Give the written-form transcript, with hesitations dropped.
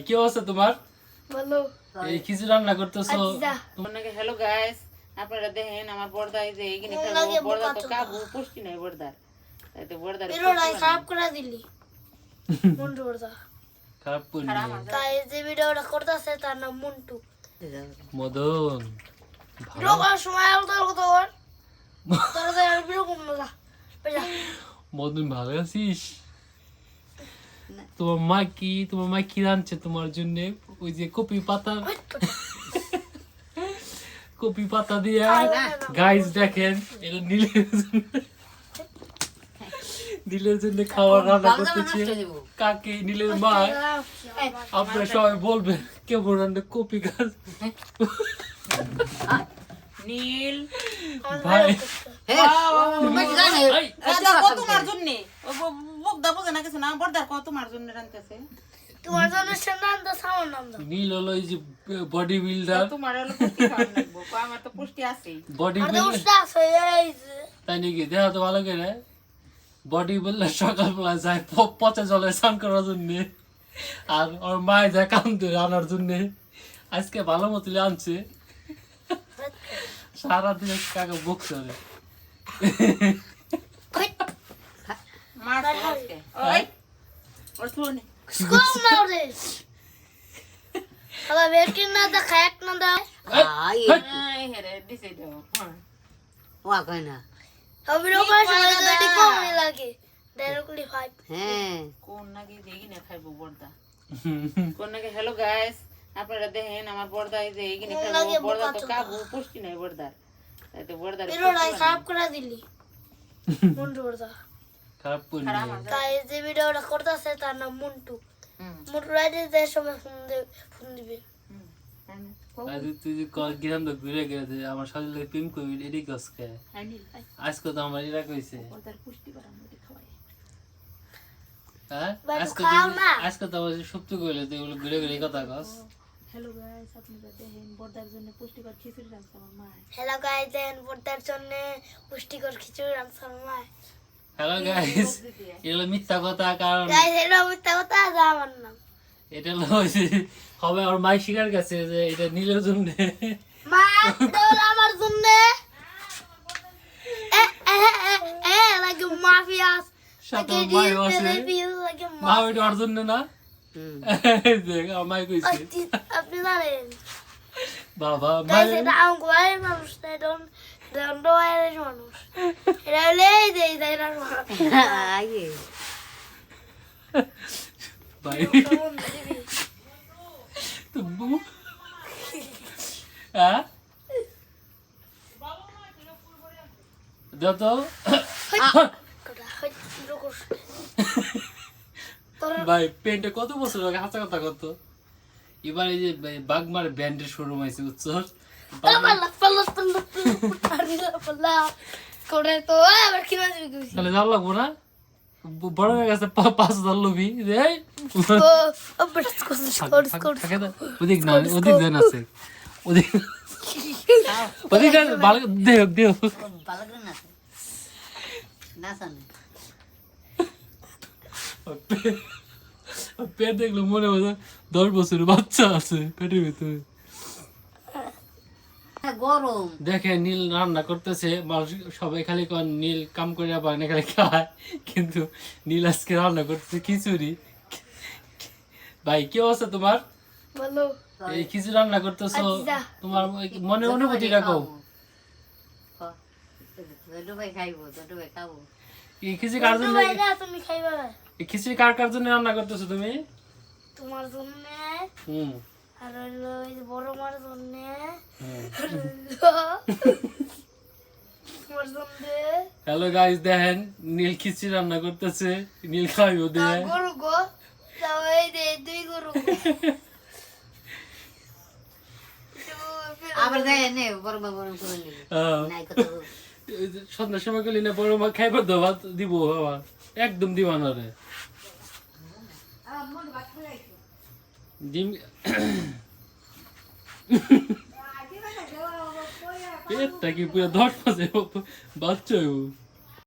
কি অবস্থা তোমার? ভালো। এই খিচুড়ি রান্না করতেছো? তোমার নাকি হ্যালো গাইস, আপনারা দেখেন আমার বর্দা এই যে এইখানে খাবো। বর্দা তো কাবু পুষ্টি নাই বর্দার, তাই তো বর্দার ভিডিওটা খারাপ করে দিলি। মন্টু বর্দা খারাপ করি তাই যে ভিডিওটা করতেছে তার নাম মন্টু। মদন ভিডিও করার সময় আর তোর কথা বল, তোর তো আর ভিডিও কম না। মদন ভালো আছিস? তোমার মা কি রাঁধছে তোমার জন্য? ওই যে কপি পাতা দিয়ে গাইস দেখেন, এটা নীলের জন্য খাবার রান্না করতেছে। কাকে? নীলের মা। আপনারা সবাই বলবেন কেমন রান্না কপি গাছ। নীল ভাই তোমার জন্য বকদা বোঝে না কিছু না। বর্দার কত তোমার জন্য রান্তেছে। তোমার জন্য নাম তো সামন নাম দাও। নীল হলো এই যে বডি বিল্ডার। তোমার হলো পুষ্টি খাওয়ার লাগবো, আমার তো পুষ্টি আছেই। বডি আর বিল্ডার উস্তা আছে এই যে তাই নাকি? দেখা তো ভালো করে। বডি বিল্ডার সকালবেলা যায় পচা জলে স্নান করার জন্য, আর ওর মায় যায় কাম ধরে আনার জন্য। আজকে ভালো মতো আনছে, সারাদিন কাকা বকছে। মার আজকে ওই ওর শুনে স্কুল নাও রে। আবার বেকিং না দা খাক না দাও। আই হেরে দিছে দাও। ওয়া কই না আর ভিডিও করার সময় তো এটি কম লাগে। ডাইরেক্টলি 5। হ্যাঁ কোন নাকি দেখি না খাইবো বর্দা। কোন নাকি হ্যালো গাইস, আপনারা দেখেন আমার বর্দা এই যে এইখানে খাবো। বর্দা তো কাবু পুষ্টি নাই বর্দার, তাই তো বর্দার ভিডিওটা খারাপ করে দিলি। মন্টু বর্দা খারাপ করি তাই যে ভিডিওটা করতেছে তার নাম মন্টু। মন্টু রাইডে যে সময় ফোন দিবে। তুই যে গিরাম তো ঘুরে গেছে আমার শরীরে প্রেম করবি এটি গাছ খায়। আজকে তো আমার এরা কইছে হ্যাঁ, আজকে তো আমার সত্য কইলে তুই ওগুলো ঘুরে ঘুরে কথা কস। হ্যালো গাইস, আপনারা দেখেন বর্দার জন্য পুষ্টিকর খিচুড়ি রান্না আমার মা। হ্যালো গাইস, দেন বর্দার জন্য পুষ্টিকর খিচুড়ি রান্না আমার মা। হ্যালো গাইস, এটা মিথ্যা কথা। কারণ গাইস এটা মিথ্যা কথা, যা আমার নাম এটা হচ্ছে হবে আমার মাই শিকার কাছে যে এটা নীলের জন্য। মা এটা হলো আমার জন্য। লাগে মাফিয়াস সাথে মাই আছে। মা ওইটা ওর জন্য না। দেখ আমার মাই কইছে। আপনি জানেন বাবা গাইস মাই এটা আমগো বাইরের মানুষ না, এটা বাইরের মানুষ। এটা হলে এই যে এটা আগে ভাই তো হ্যাঁ যত ভাই পেন্টে কত বছর আগে হাসা কথা কত। এবার এই যে বাগমার ব্যান্ডের শোরুম আছে উৎসব তাহলে যাওয়া লাগবো না। বড় হয়ে গেছে 5,000 লবি ওদিক না, ওদিক দেন আছে ওদিক ওদিক ভালো দেহ দেহ ভালো করে না না জানে পেট দেখলে মনে হয় 10 বছরের বাচ্চা আছে পেটের ভিতরে। গরম দেখে নীল রান্না করতেছে, সবাই খালি কন নীল কাম করে আবার খালি খায়, কিন্তু নীল আজকে রান্না করতেছে খিচুড়ি। ভাই কি অবস্থা তোমার? ভালো। এই খিচুড়ি রান্না করতেছো, তোমার মনের অনুভূতিটা কও। ছোট ভাই খাইবো, ছোট ভাই খাবো। এই খিচুড়ি কার জন্য? তুমি খাইবা? এই খিচুড়ি কার জন্য রান্না করতেছো তুমি? তোমার জন্য। আর হলো এই বড় মার জন্য। তোমার জন্য। হ্যালো গাইস, দেখেন নীল খিচুড়ি রান্না করতেছে, নীল খাইবো দিয়ে। গরু গো তাও এই দে দুই গরু। আবার দেয় নে বড় মা বড় করে নি নাই কথা সন্ধ্যার সময় গেলি না বড় মা খাইবার দেওয়া দিব বাবা, একদম দিবা না রে ডিম। পেটটা কি পুরো 10 মাসে বাচ্চা